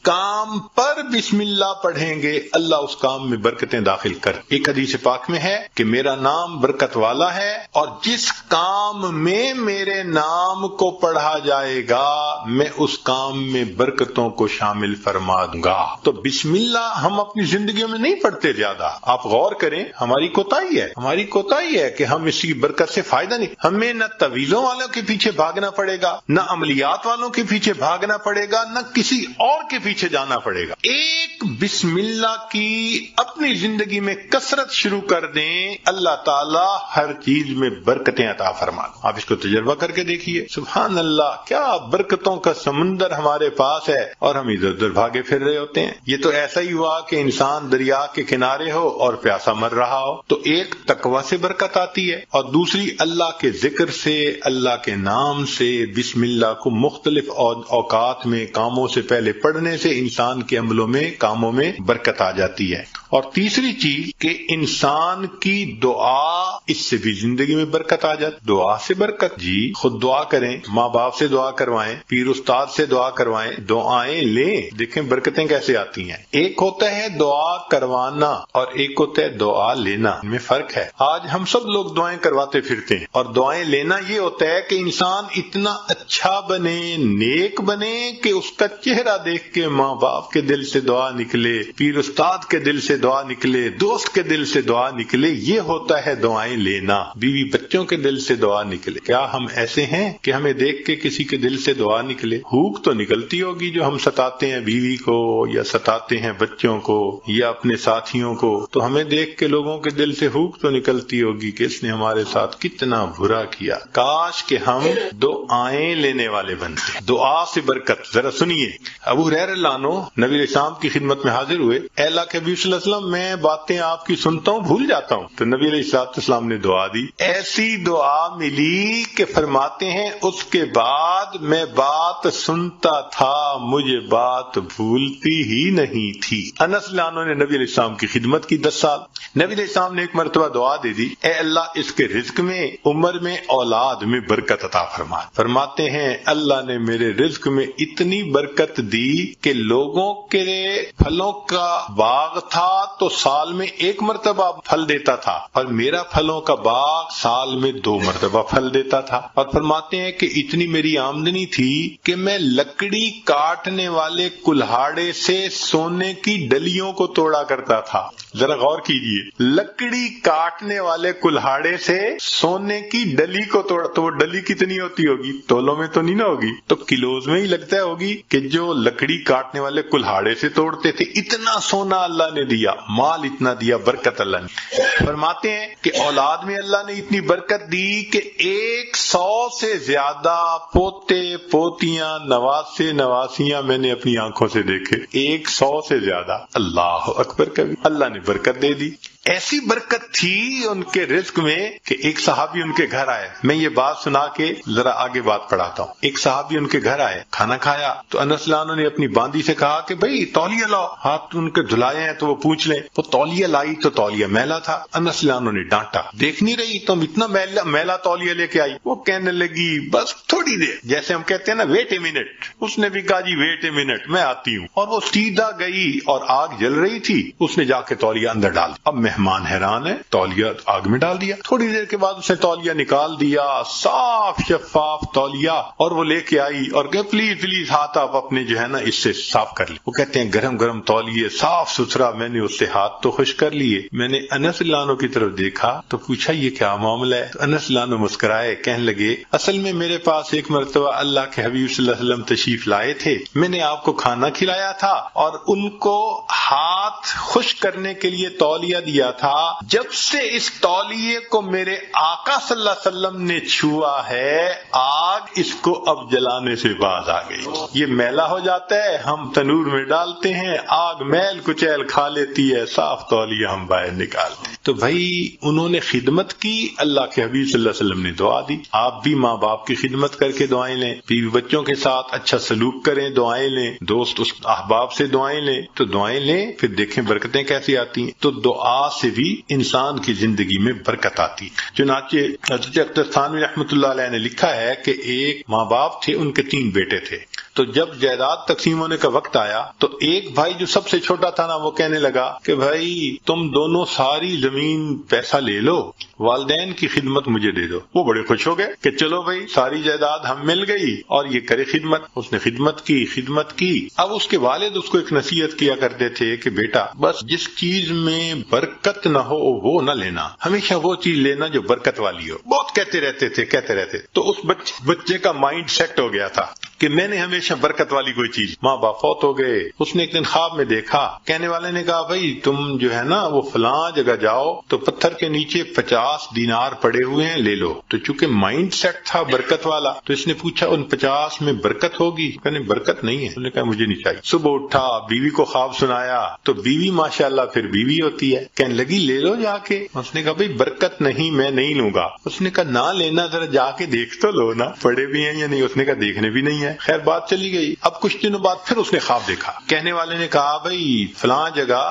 کام پر بسم اللہ پڑھیں گے اللہ اس کام میں برکتیں داخل کر. ایک حدیث پاک میں ہے کہ میرا نام برکت والا ہے اور جس کام میں میرے نام کو پڑھا جائے گا میں اس کام میں برکتوں کو شامل فرما دوں گا. تو بسم اللہ ہم اپنی زندگیوں میں نہیں پڑھتے زیادہ. آپ غور کریں، ہماری کوتاہی ہے کہ ہم اس کی برکت سے فائدہ نہیں. ہمیں نہ تویزوں والوں کے پیچھے بھاگنا پڑے گا، نہ عملیات والوں کے پیچھے بھاگنا پڑے گا، نہ کسی اور کے پیچھے جانا پڑے گا. ایک بسم اللہ کی اپنی زندگی میں کثرت شروع کر دیں، اللہ تعالیٰ ہر چیز میں برکتیں عطا فرما. آپ اس کو تجربہ کر کے دیکھیے. سبحان اللہ، کیا برکتوں کا سمندر ہمارے پاس ہے اور ہم ادھر ادھر بھاگے پھر رہے ہوتے ہیں. یہ تو ایسا ہی ہوا کہ انسان دریا کے کنارے ہو اور پیاسا مر رہا ہو. تو ایک تقوی سے برکت آتی ہے اور دوسری اللہ کے ذکر سے، اللہ کے نام سے، بسم اللہ کو مختلف اوقات میں کاموں سے پہلے پڑھنے سے انسان کے عملوں میں، کاموں میں برکت آ جاتی ہے. اور تیسری چیز کہ انسان کی دعا، اس سے بھی زندگی میں برکت آ جاتی. دعا سے برکت، جی خود دعا کریں، ماں باپ سے دعا کروائیں، پیر استاد سے دعا کروائیں، دعائیں لیں. دیکھیں برکتیں کیسے آتی ہیں. ایک ہوتا ہے دعا کروانا اور ایک ہوتا ہے دعا لینا، ان میں فرق ہے. آج ہم سب لوگ دعائیں کرواتے پھرتے ہیں، اور دعائیں لینا یہ ہوتا ہے کہ انسان اتنا اچھا بنے، نیک بنے کہ اس کا چہرہ دیکھ کے ماں باپ کے دل سے دعا نکلے، پیر استاد کے دل سے دعا نکلے، دوست کے دل سے دعا نکلے، یہ ہوتا ہے دعائیں لینا۔ بیوی بچوں کے دل سے دعا نکلے، کیا ہم ایسے ہیں کہ ہمیں دیکھ کے کسی کے دل سے دعا نکلے؟ ہوک تو نکلتی ہوگی جو ہم ستاتے ہیں بیوی کو یا ستاتے ہیں بچوں کو یا اپنے ساتھیوں کو، تو ہمیں دیکھ کے لوگوں کے دل سے ہوک تو نکلتی ہوگی کہ اس نے ہمارے ساتھ کتنا برا کیا۔ کاش کہ ہم دعائیں لینے والے بنتے۔ دعا سے برکت، ذرا سنیے، ابو ہریرہ رضی اللہ عنہ نبی علیہ السلام کی خدمت میں حاضر ہوئے، اے اللہ کے حبیب صلی اللہ علیہ وسلم میں باتیں آپ کی سنتا ہوں بھول جاتا ہوں، تو نبی علیہ السلام نے دعا دی، ایسی دعا ملی کہ فرماتے ہیں اس کے بعد میں بات سنتا تھا مجھے بات بھولتی ہی نہیں تھی۔ انس رضی اللہ عنہ نے نبی علیہ السلام کی خدمت کی 10 سال، نبی علیہ السلام نے ایک مرتبہ دعا دے دی، اے اللہ اس کے رزق میں، عمر میں، اولاد میں برکت عطا فرما۔ فرماتے ہیں اللہ نے میرے رزق میں اتنی برکت دی کہ لوگوں کے پھلوں کا باغ تھا تو سال میں 1 مرتبہ پھل دیتا تھا، اور میرا پھلوں کا باغ سال میں 2 مرتبہ پھل دیتا تھا۔ اور فرماتے ہیں کہ اتنی میری آمدنی تھی کہ میں لکڑی کاٹنے والے کلہاڑے سے سونے کی ڈلیوں کو توڑا کرتا تھا۔ ذرا غور کیجئے، لکڑی کاٹنے والے کلہاڑے سے سونے کی ڈلی کو توڑا، تو وہ ڈلی کتنی ہوتی ہوگی؟ تولوں میں تو نہیں نہ ہوگی، تو کلوز میں ہی لگتا ہوگی کہ جو لکڑی کاٹنے والے کلہاڑے سے توڑتے تھے۔ اتنا سونا اللہ نے دیا، مال اتنا دیا، برکت اللہ نے۔ فرماتے ہیں کہ اولاد میں اللہ نے اتنی برکت دی کہ 100 سے زیادہ پوتے پوتیاں نواسے نواسیاں میں نے اپنی آنکھوں سے دیکھے، 100 سے زیادہ۔ اللہ اکبر کبھی، اللہ نے برکت دے دی۔ ایسی برکت تھی ان کے رزق میں کہ ایک صحابی ان کے گھر آئے، میں یہ بات سنا کے ذرا آگے بات پڑھاتا ہوں۔ ایک صحابی ان کے گھر آئے، کھانا کھایا تو انس رضی اللہ عنہ نے اپنی باندی سے کہا کہ بھئی تولیہ لاؤ، ہاتھ ان کے دھلائے ہیں تو وہ پوچھ لیں۔ وہ تولیہ لائی تو تولیہ میلا تھا۔ انس رضی اللہ عنہ نے ڈانٹا، دیکھ نہیں رہی تم اتنا میلا تولیہ لے کے آئی؟ وہ کہنے لگی بس تھوڑی دیر، جیسے ہم کہتے ہیں نا ویٹ اے منٹ، اس نے بھی کہا جی ویٹ اے منٹ میں آتی ہوں، اور وہ سیدھا گئی اور آگ جل رہی تھی، اس نے جا کے تولیہ اندر ڈال دیا۔ اب مہمان حیران ہے، تولیہ آگ میں ڈال دیا۔ تھوڑی دیر کے بعد اس نے تولیہ نکال دیا، صاف شفاف تولیہ، اور وہ لے کے آئی اور کہ پلیز ہاتھ آپ اپنے جو ہے نا اس سے صاف کر لیں۔ وہ کہتے ہیں گرم گرم تولیے، صاف ستھرا، میں نے اس سے ہاتھ تو خشک کر لیے۔ میں نے انس رضی اللہ عنہ کی طرف دیکھا تو پوچھا یہ کیا معاملہ ہے؟ تو انس رضی اللہ عنہ مسکرائے، کہنے لگے اصل میں میرے پاس ایک مرتبہ اللہ کے حبیب صلی اللہ علیہ وسلم تشریف لائے تھے، میں نے آپ کو کھانا کھلایا تھا اور ان کو ہاتھ خشک کرنے کے لیے تولیہ دیا تھا، جب سے اس تولیے کو میرے آقا صلی اللہ علیہ وسلم نے چھوا ہے آگ اس کو اب جلانے سے باز آ گئی۔ یہ میلا ہو جاتا ہے، ہم تنور میں ڈالتے ہیں، آگ میل کچیل کھا لیتی ہے، صاف تولیہ ہم باہر نکالتے ہیں۔ تو بھائی انہوں نے خدمت کی، اللہ کے حبیب صلی اللہ علیہ وسلم نے دعا دی۔ آپ بھی ماں باپ کی خدمت کر کے دعائیں لیں، بیوی بچوں کے ساتھ اچھا سلوک کریں، دعائیں لیں، دوست احباب سے دعائیں لیں، تو دعائیں لیں پھر دیکھیں برکتیں کیسی آتی ہیں۔ تو دعا سے بھی انسان کی زندگی میں برکت آتی۔ چنانچہ حضرت اختر تھانوی رحمۃ اللہ علیہ نے لکھا ہے کہ ایک ماں باپ تھے، ان کے 3 بیٹے تھے، تو جب جائیداد تقسیم ہونے کا وقت آیا تو ایک بھائی جو سب سے چھوٹا تھا نا، وہ کہنے لگا کہ بھائی تم دونوں ساری زمین پیسہ لے لو، والدین کی خدمت مجھے دے دو۔ وہ بڑے خوش ہو گئے کہ چلو بھائی ساری جائیداد ہم مل گئی اور یہ کرے خدمت۔ اس نے خدمت کی۔ اب اس کے والد اس کو ایک نصیحت کیا کرتے تھے کہ بیٹا بس جس چیز میں برکت نہ ہو وہ نہ لینا، ہمیشہ وہ چیز لینا جو برکت والی ہو۔ بہت کہتے رہتے تو اس بچے کا مائنڈ سیٹ ہو گیا تھا کہ میں نے ہمیشہ برکت والی کوئی چیز۔ ماں باپ فوت ہو گئے، اس نے ایک دن خواب میں دیکھا، کہنے والے نے کہا بھائی تم جو ہے نا وہ فلاں جگہ جاؤ تو پتھر کے نیچے 50 دینار پڑے ہوئے ہیں، لے لو۔ تو چونکہ مائنڈ سیٹ تھا برکت والا تو اس نے پوچھا ان 50 میں برکت ہوگی؟ کہنے برکت نہیں ہے۔ انہوں نے کہا مجھے نہیں چاہیے۔ صبح اٹھا، بیوی کو خواب سنایا تو بیوی ماشاءاللہ پھر بیوی ہوتی ہے، کہنے لگی لے لو جا کے۔ اس نے کہا بھائی برکت نہیں، میں نہیں لوں گا۔ اس نے کہا نہ لینا، ذرا جا کے دیکھ تو لو نا، پڑے بھی ہیں یا نہیں۔ اس نے کہا دیکھنے بھی نہیں ہے۔ خیر بات چلی گئی۔ اب کچھ دنوں بعد پھر اس نے خواب دیکھا، کہنے والے نے کہا بھئی فلاں جگہ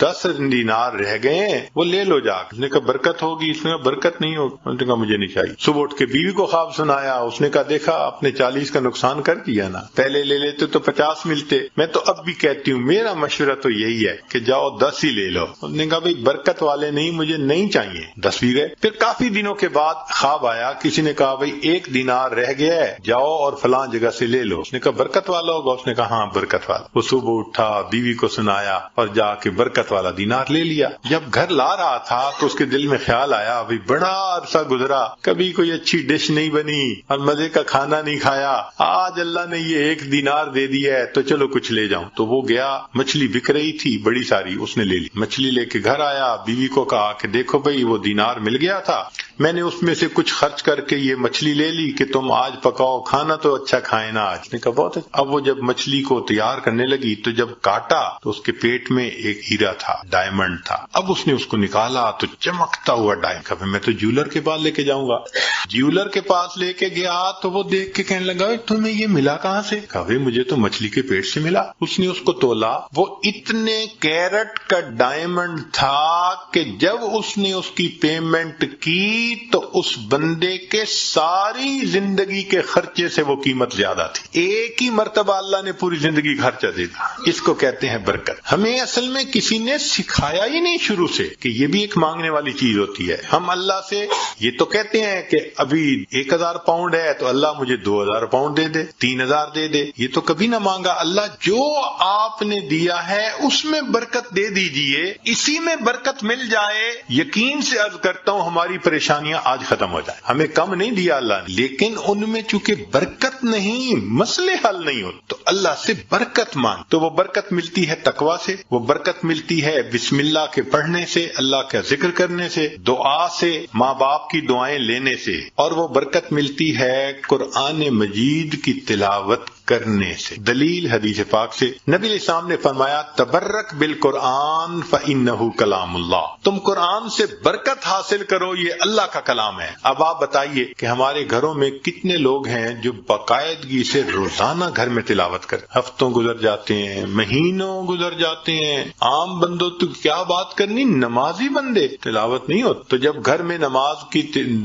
10 دینار رہ گئے ہیں، وہ لے لو جا۔ اس نے کہا برکت ہوگی؟ اس نے کہا برکت نہیں ہوگی۔ اس نے کہا مجھے نہیں چاہیے۔ صبح اٹھ کے بیوی کو خواب سنایا، اس نے کہا دیکھا آپ نے 40 کا نقصان کر دیا نا، پہلے لے لیتے تو 50 ملتے۔ میں تو اب بھی کہتی ہوں میرا مشورہ تو یہی ہے کہ جاؤ 10 ہی لے لو۔ اس نے کہا بھئی برکت والے نہیں، مجھے نہیں چاہیے۔ 10 بھی گئے۔ پھر کافی دنوں کے بعد خواب آیا، کسی نے کہا بھئی 1 دینار رہ گیا ہے، جاؤ اور فلاں جگہ سے
لے لو. اس نے کہا برکت والا ہوگا؟ اس نے کہا ہاں برکت والا. وہ صبح اٹھا، بیوی کو سنایا اور جا کے برکت والا دینار لے لیا. جب گھر لا رہا تھا تو اس کے دل میں خیال آیا ابھی بڑا عرصہ گزرا، کبھی کوئی اچھی ڈش نہیں بنی اور مزے کا کھانا نہیں کھایا، آج اللہ نے یہ 1 دینار دے دیا ہے تو چلو کچھ لے جاؤں. تو وہ گیا، مچھلی بک رہی تھی بڑی ساری، اس نے لے لی. مچھلی لے کے گھر آیا، بیوی کو کہا کہ دیکھو بھئی وہ دینار مل گیا تھا، میں نے اس میں سے کچھ خرچ کر کے یہ مچھلی لے لی کہ تم آج پکاؤ، کھانا تو اچھا کھائے نا. آج نے کہا بہت اچھا. اب وہ جب مچھلی کو تیار کرنے لگی تو جب کاٹا تو اس کے پیٹ میں ایک ہیرا تھا، ڈائمنڈ تھا. اب اس نے اس کو نکالا تو چمکتا ہوا ڈائمنڈ. کہا میں تو جیولر کے پاس لے کے جاؤں گا. جیولر کے پاس لے کے گیا تو وہ دیکھ کے کہنے لگا تمہیں یہ ملا کہاں سے؟ کہا مجھے تو مچھلی کے پیٹ سے ملا. اس نے اس کو تولا، وہ اتنے کیرٹ کا ڈائمنڈ تھا کہ جب اس نے اس کی پیمنٹ کی تو اس بندے کے ساری زندگی کے خرچے سے وہ قیمت زیادہ تھی. ایک ہی مرتبہ اللہ نے پوری زندگی کا خرچہ دے دیا. اس کو کہتے ہیں برکت. ہمیں اصل میں کسی نے سکھایا ہی نہیں شروع سے کہ یہ بھی ایک مانگنے والی چیز ہوتی ہے. ہم اللہ سے یہ تو کہتے ہیں کہ ابھی 1000 پاؤنڈ ہے تو اللہ مجھے 2000 پاؤنڈ دے دے، 3000 دے دے. یہ تو کبھی نہ مانگا. اللہ جو آپ نے دیا ہے اس میں برکت دے دیجئے، اسی میں برکت مل جائے. یقین سے عرض کرتا ہوں ہماری پریشانیاں آج ختم ہو جائیں. ہمیں کم نہیں دیا اللہ نے، لیکن ان میں چونکہ برکت نہیں، مسئلے حل نہیں ہوتے، تو اللہ سے برکت مانگ. تو وہ برکت ملتی ہے تقوی سے، وہ برکت ملتی ہے بسم اللہ کے پڑھنے سے، اللہ کا ذکر کرنے سے، دعا سے، ماں باپ کی دعائیں لینے سے، اور وہ برکت ملتی ہے قرآن مجید کی تلاوت کرنے سے. دلیل حدیث پاک سے نبی علیہ السلام نے فرمایا تبرک بالقرآن فإنہ کلام اللہ. تم قرآن سے برکت حاصل کرو، یہ اللہ کا کلام ہے. اب آپ بتائیے کہ ہمارے گھروں میں کتنے لوگ ہیں جو باقاعدگی سے روزانہ گھر میں تلاوت کرتے. ہفتوں گزر جاتے ہیں، مہینوں گزر جاتے ہیں. عام بندوں تو کیا بات کرنی، نمازی بندے تلاوت نہیں ہوتی. تو جب گھر میں نماز کی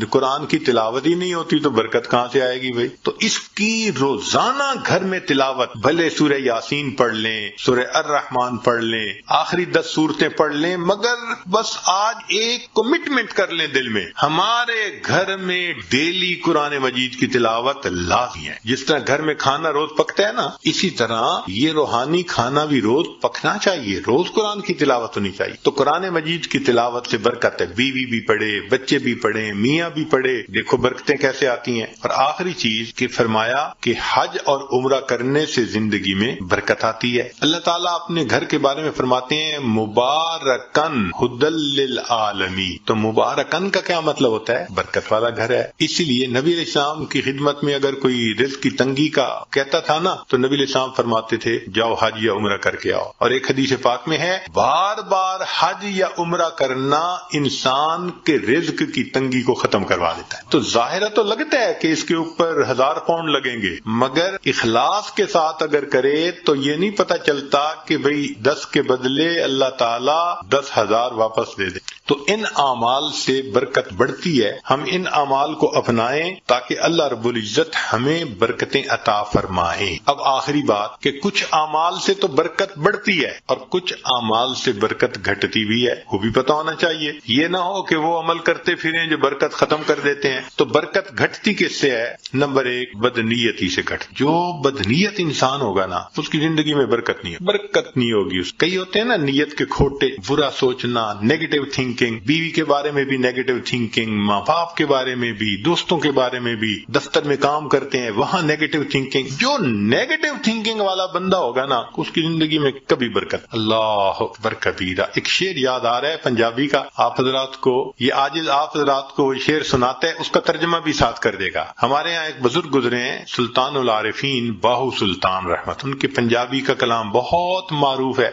قرآن کی تلاوت ہی نہیں ہوتی تو برکت کہاں سے آئے گی بھائی؟ تو اس کی روزانہ گھر میں تلاوت، بھلے سورہ یاسین پڑھ لیں، سورہ الرحمن پڑھ لیں، آخری 10 سورتیں پڑھ لیں، مگر بس آج ایک کمٹمنٹ کر لیں دل میں، ہمارے گھر میں ڈیلی قرآن مجید کی تلاوت لازمی ہے. جس طرح گھر میں کھانا روز پکتا ہے نا، اسی طرح یہ روحانی کھانا بھی روز پکنا چاہیے، روز قرآن کی تلاوت ہونی چاہیے. تو قرآن مجید کی تلاوت سے برکت ہے. بیوی بھی پڑھے، بچے بھی پڑھیں، میاں بھی پڑھے، دیکھو برکتیں کیسے آتی ہیں. اور آخری چیز کہ فرمایا کہ حج اور عمرہ کرنے سے زندگی میں برکت آتی ہے. اللہ تعالیٰ اپنے گھر کے بارے میں فرماتے ہیں مبارکن ہدل للعالمین. تو مبارکن کا کیا مطلب ہوتا ہے؟ برکت والا گھر ہے. اسی لیے نبی علیہ السلام کی خدمت میں اگر کوئی رزق کی تنگی کا کہتا تھا نا تو نبی علیہ السلام فرماتے تھے جاؤ حج یا عمرہ کر کے آؤ. اور ایک حدیث پاک میں ہے بار بار حج یا عمرہ کرنا انسان کے رزق کی تنگی کو ختم کروا دیتا ہے. تو ظاہرہ تو لگتا ہے کہ اس کے اوپر 1000 پاؤنڈ لگیں گے، مگر اخلاص کے ساتھ اگر کرے تو یہ نہیں پتا چلتا کہ بھئی 10 کے بدلے اللہ تعالیٰ 10,000 واپس دے دے. تو ان اعمال سے برکت بڑھتی ہے. ہم ان اعمال کو اپنائیں تاکہ اللہ رب العزت ہمیں برکتیں عطا فرمائیں. اب آخری بات کہ کچھ اعمال سے تو برکت بڑھتی ہے اور کچھ اعمال سے برکت گھٹتی بھی ہے، وہ بھی پتہ ہونا چاہیے. یہ نہ ہو کہ وہ عمل کرتے پھریں جو برکت ختم کر دیتے ہیں. تو برکت گھٹتی کس سے ہے؟ نمبر 1 بدنیتی سے گھٹ. جو بدنیت انسان ہوگا نا اس کی زندگی میں برکت نہیں ہے، برکت نہیں ہوگی. کئی ہوتے ہیں نا نیت کے کھوٹے، برا سوچنا، نیگیٹو تھنکنگ، بیوی کے بارے میں بھی نیگیٹو تھنکنگ، ماں باپ کے بارے میں بھی، دوستوں کے بارے میں بھی، دفتر میں کام کرتے ہیں وہاں نیگیٹو تھنکنگ. جو نیگیٹو تھنکنگ والا بندہ ہوگا نا اس کی زندگی میں کبھی برکت. اللہ اکبر کبیرہ. ایک شعر یاد آ رہا ہے پنجابی کا، آپ حضرات کو یہ عاجز آپ حضرات کو شعر سناتا ہے، اس کا ترجمہ بھی ساتھ کر دے گا. ہمارے یہاں ایک بزرگ گزرے ہیں سلطان العارفین باہو سلطان رحمت، ان کے پنجابی کا کلام بہت معروف ہے.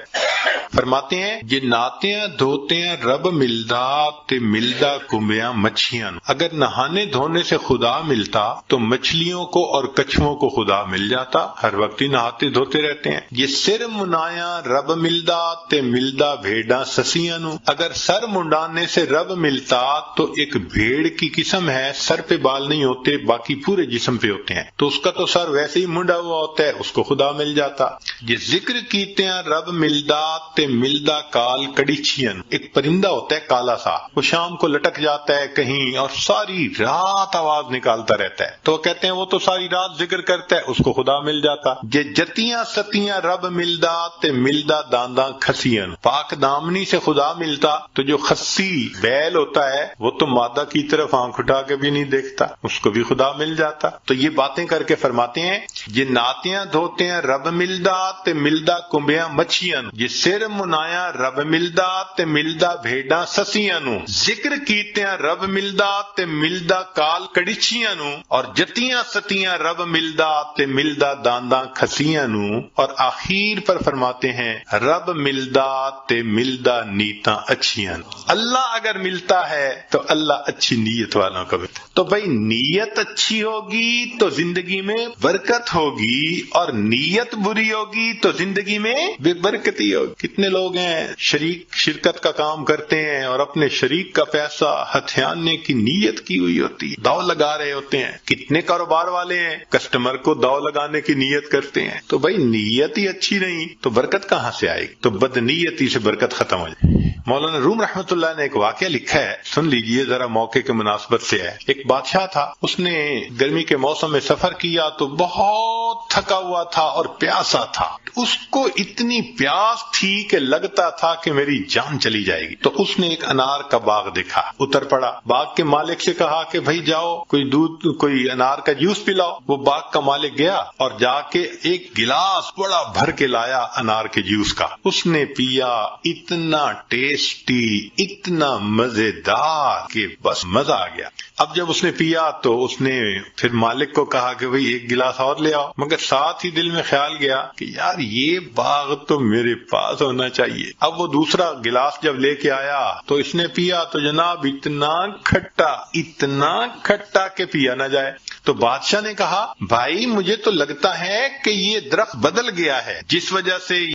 فرماتے ہیں جے ناتیاں دھوتیاں رب ملدا تے ملدا کمبیاں مچھیاں. اگر نہانے دھونے سے خدا ملتا تو مچھلیوں کو اور کچھووں کو خدا مل جاتا. ہر وقت ہی نہاتے دھوتے رہتے ہیں. یہ سر منایا رب ملدا تے ملدا بھیڑاں سسیاں نو. اگر سر منڈانے سے رب ملتا تو ایک بھیڑ کی قسم ہے، سر پہ بال نہیں ہوتے باقی پورے جسم پہ ہوتے ہیں، تو اس کا تو سر ویسے ہی منڈا ہوا ہوتا ہے، اس کو خدا مل جاتا. یہ ذکر کیتے ہیں رب ملدا تے تے ملدا کال کڑیچین، ایک پرندہ ہوتا ہے کالا سا، وہ شام کو لٹک جاتا ہے کہیں اور ساری رات آواز نکالتا رہتا ہے، تو کہتے ہیں وہ تو ساری رات ذکر کرتا ہے، اس کو خدا مل جاتا۔ جے جتیاں ستیاں رب ملدا تے ملدا دانداں کھسین، پاک دامنی سے خدا ملتا تو جو خسی بیل ہوتا ہے وہ تو مادہ کی طرف آنکھ اٹھا کے بھی نہیں دیکھتا، اس کو بھی خدا مل جاتا۔ تو یہ باتیں کر کے فرماتے ہیں جے ناتیاں دھوتے ہیں رب ملدا تے ملدا کنبیاں مچھیاں، جے سر منایا رب ملدا تے ملدا بھیڈاں سسیاں نو، ذکر کیتے ہیں رب ملدا تے ملدا کال کڑیچیاں نو، اور جتیاں ستیاں رب ملدا تے ملدا دانداں کھسیاں نو، اور آخر پر فرماتے ہیں رب ملدا تے ملدا نیتاں اچھیاں نو۔ اللہ اگر ملتا ہے تو اللہ اچھی نیت والوں کو ملتا ہے۔ تو بھائی نیت اچھی ہوگی تو زندگی میں برکت ہوگی، اور نیت بری ہوگی تو زندگی میں بے برکتی ہوگی۔ کتنے لوگ ہیں شرکت کا کام کرتے ہیں اور اپنے شریک کا پیسہ ہتھیانے کی نیت کی ہوئی ہوتی ہے، داؤ لگا رہے ہوتے ہیں۔ کتنے کاروبار والے ہیں کسٹمر کو داؤ لگانے کی نیت کرتے ہیں۔ تو بھائی نیت ہی اچھی نہیں تو برکت کہاں سے آئے گی؟ تو بدنیتی سے برکت ختم ہو جائے۔ مولانا روم رحمۃ اللہ نے ایک واقعہ لکھا ہے، سن لیجئے ذرا، موقع کے مناسبت سے ہے۔ ایک بادشاہ تھا، اس نے گرمی کے موسم میں سفر کیا تو بہت تھکا ہوا تھا اور پیاسا تھا۔ اس کو اتنی پیاس تھی کہ لگتا تھا کہ میری جان چلی جائے گی۔ تو اس نے ایک انار کا باغ دیکھا، اتر پڑا، باغ کے مالک سے کہا کہ بھائی جاؤ کوئی انار کا جوس پلاؤ۔ وہ باغ کا مالک گیا اور جا کے ایک گلاس بڑا بھر کے لایا انار کے جوس کا۔ اس نے پیا، اتنا ٹیسٹی، اتنا مزیدار کہ بس مزہ آ گیا۔ اب جب اس نے پیا تو اس نے پھر مالک کو کہا کہ بھئی ایک گلاس اور لے آؤ، مگر ساتھ ہی دل میں خیال گیا کہ یار یہ باغ تو میرے پاس ہونا چاہیے۔ اب وہ دوسرا گلاس جب لے کے آیا تو اس نے پیا تو جناب اتنا کھٹا کہ پیا نہ جائے۔ تو بادشاہ نے کہا بھائی مجھے تو لگتا ہے کہ یہ درخت بدل گیا ہے، جس وجہ سے